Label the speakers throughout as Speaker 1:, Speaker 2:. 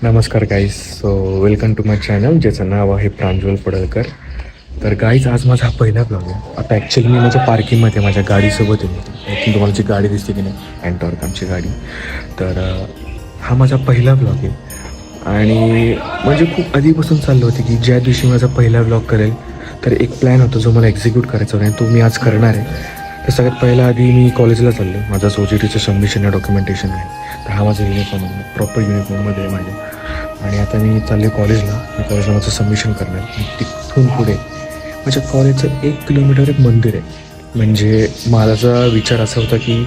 Speaker 1: नमस्कार guys. So welcome to my channel ज्याचं नाव आहे प्रांजल पडळकर. तर गाईज आज माझा पहिला ब्लॉग आहे. आता ॲक्च्युली मी माझ्या पार्किंगमध्ये माझ्या गाडीसोबत आहे. आय तुम्हाला जी गाडी दिसते की नाही, अँटॉर्क आमची गाडी. तर हा माझा पहिला ब्लॉग आहे आणि म्हणजे खूप आधीपासून चाललं होतं की ज्या दिवशी माझा पहिला ब्लॉग करेल तर एक प्लॅन होता जो मला एक्झिक्यूट करायचा होता आणि तो मी आज करणार आहे. तर सगळ्यात पहिला आधी मी कॉलेजला चाललो. माझा सोजिटीचं सबमिशन या डॉक्युमेंटेशन आहे. तर हा माझा युनिफॉर्म आहे, प्रॉपर युनिफॉर्ममध्ये आहे माझ्या. आणि आता मी चालले कॉलेजला. मी कॉलेजला माझं सबमिशन करणार. तिथून पुढे माझ्या कॉलेजचं 1 किलोमीटर एक मंदिर आहे. म्हणजे माझा विचार असा होता की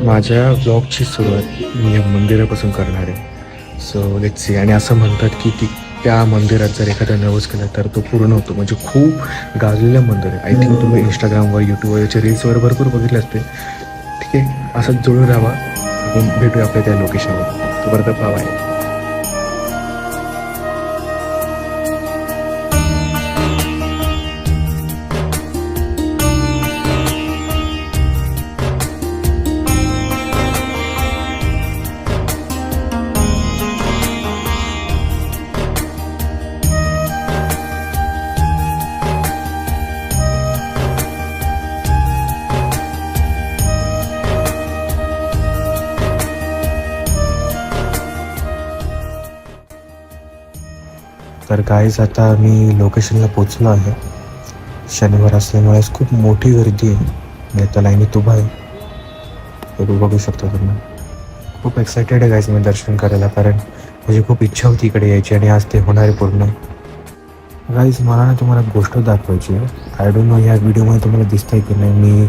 Speaker 1: माझ्या ब्लॉगची सुरुवात मी या मंदिरापासून करणार आहे. So let's see. आणि असं म्हणतात की त्या मंदिरात जर एखादा नवस केला तर तो पूर्ण होतो. म्हणजे खूप गाजलेलं मंदिर आहे. आय थिंक तुम्ही इंस्टाग्रामवर, यूट्यूबवर, याच्या रील्सवर भरपूर बघितले असते. ठीक आहे, असंच जुळून राहावा. आपण भेटूया आपल्या त्या लोकेशनवर. तो बरं भाव आहे. तर गाईज आता मी लोकेशनला पोचलो आहे. शनिवार असल्यामुळे खूप मोठी गर्दी आहे. मी आता लाईनीत उभा आहे. तर बघू शकता तुम्ही. खूप एक्सायटेड आहे गाईज मी दर्शन करायला, कारण माझी खूप इच्छा होती इकडे यायची आणि आज ते होणार आहे पूर्ण. गाईज मला ना तुम्हाला एक गोष्ट दाखवायची आहे. आय डोंट नो या व्हिडिओमध्ये तुम्हाला दिसत आहे की नाही. मी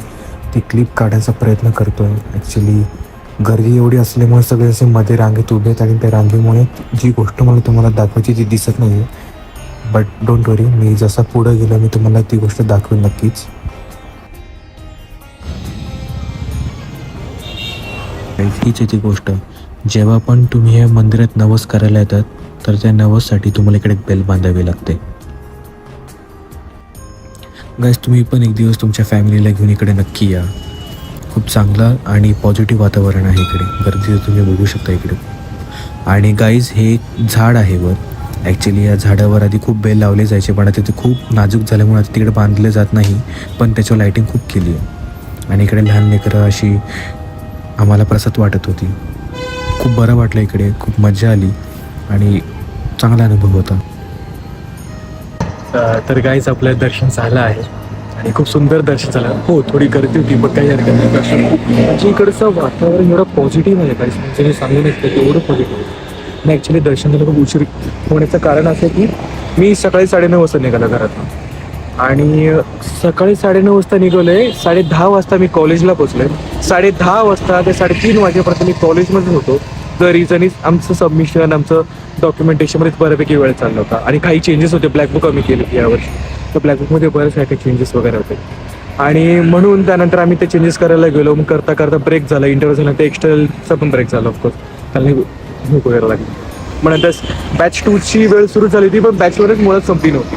Speaker 1: ती क्लिप काढायचा प्रयत्न करतो आहे. ॲक्च्युली गर्दी एवढी असल्यामुळे सगळे असे मध्ये रांगेत उभे आहेत आणि त्या रांगेमुळे जी गोष्ट मला तुम्हाला दाखवायची ती दिसत नाही आहे. बट डोंट वरी, मी जसा पुढं गेलो मी तुम्हाला ती गोष्ट दाखवेन नक्कीच. हीच आहे ती गोष्ट. जेव्हा पण तुम्ही या मंदिरात नवस करायला येतात तर त्या नवससाठी तुम्हाला इकडे बेल बांधावी लागते. गाईज तुम्ही पण एक दिवस तुमच्या फॅमिलीला घेऊन इकडे नक्की या. खूप चांगलं आणि पॉझिटिव्ह वातावरण आहे इकडे. गर्दी तुम्ही बघू शकता इकडे. आणि गाईज हे झाड आहे वर. ॲक्च्युली या झाडावर आधी खूप बेल लावले जायचे, पण आता ते खूप नाजूक झाल्यामुळे आता तिकडे बांधले जात नाही. पण त्याच्यावर लाईटिंग खूप केली आहे आणि इकडे लहान लेकरं अशी आम्हाला प्रसाद वाटत होती. खूप बरं वाटलं इकडे. खूप मजा आली आणि चांगला अनुभव होता. तर गाईज आपलं दर्शन झालं आहे आणि खूप सुंदर दर्शन झालं. हो, थोडी गर्दी होती पण काही हरकत नाही. दर्शन खूप म्हणजे इकडचं वातावरण एवढं पॉझिटिव्ह आहे गाईज, म्हणजे मी सांगू नसतं की एवढं पॉझिटिव्ह. आणि ॲक्च्युली दर्शन झालं खूप उशीर होण्याचं कारण असं आहे की मी सकाळी 9:30 वाजता निघाला घरातून आणि सकाळी 9:30 वाजता निघालो आहे. 10:30 वाजता मी कॉलेजला पोचलो आहे. 10:30 वाजता ते 3:30 वाजेपर्यंत मी कॉलेजमध्येच होतो. द रिझन इज आमचं सबमिशन, आमचं डॉक्युमेंटेशनमध्येच बऱ्यापैकी वेळ चालला होता आणि काही चेंजेस होते. ब्लॅक बुक आम्ही केले यावर्षी, तर ब्लॅक बुकमध्ये बरेच काही चेंजेस वगैरे होते आणि म्हणून त्यानंतर आम्ही ते चेंजेस करायला गेलो. मग करता करता ब्रेक झाला, इंटरव्ह्यू झाला, ते एक्स्टर्नलचा पण ब्रेक झाला ऑफकोर्स, त्याला भूक वगैरे लागली. मग नंतर बॅच 2ची वेळ सुरू झाली होती पण बॅचवरच मुळात संपली नव्हती.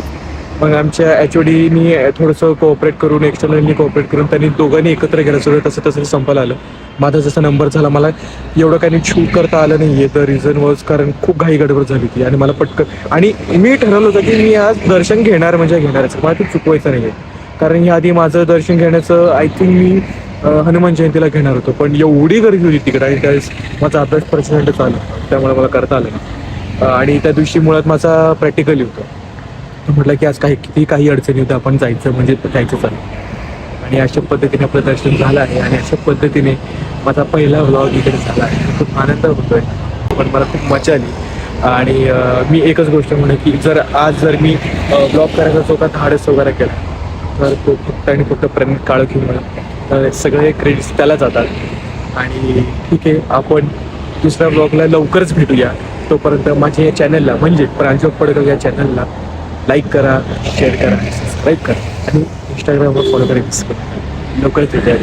Speaker 1: मग आमच्या HODनी थोडंसं कोऑपरेट करून, एक्स्टर्नलनी कोऑपरेट करून त्यांनी दोघांनी एकत्र गेलं सगळं. तसं तसं संपायला आलं. माझा जसा नंबर झाला मला एवढं काही शूट करता आलं नाही आहे. द रिझन वॉज कारण खूप घाई गडबड झाली होती आणि मला पटकन, आणि मी ठरवलं होतं की मी आज दर्शन घेणार म्हणजे घेणारच, मला ते चुकवायचं नाही आहे. कारण याआधी माझं दर्शन घेण्याचं आय थिंक मी हनुमान जयंतीला घेणार होतो, पण एवढी गर्दी होती तिकडे आणि त्यावेळेस माझा अभ्यास प्रचंड चालू, त्यामुळे मला करता आलं नाही. आणि त्या दिवशी मुळात माझा प्रॅक्टिकली होतं. तर म्हटलं की आज काही अडचणी होत्या, आपण जायचं म्हणजे जायचं चालू. आणि अशा पद्धतीने आपलं दर्शन झालं आहे आणि अशा पद्धतीने माझा पहिला व्लॉग इकडे झाला आहे. खूप आनंद होतो आहे, पण मला खूप मजा आली. आणि मी एकच गोष्ट म्हणेन की जर मी ब्लॉग करायचा चौका धाडस वगैरे केला तर तो फक्त आणि फक्त प्रणित काळोखी म्हणा, सगळे क्रेडिट्स त्याला जातात. आणि ठीक आहे, आपण दुसऱ्या ब्लॉगला लवकरच भेटूया. तोपर्यंत माझ्या या चॅनलला म्हणजे प्रांजल पडळकर या चॅनलला लाईक करा, शेअर करा, सबस्क्राईब करा आणि इंस्टाग्रामवर फॉलो करा. लवकरच भेटूया.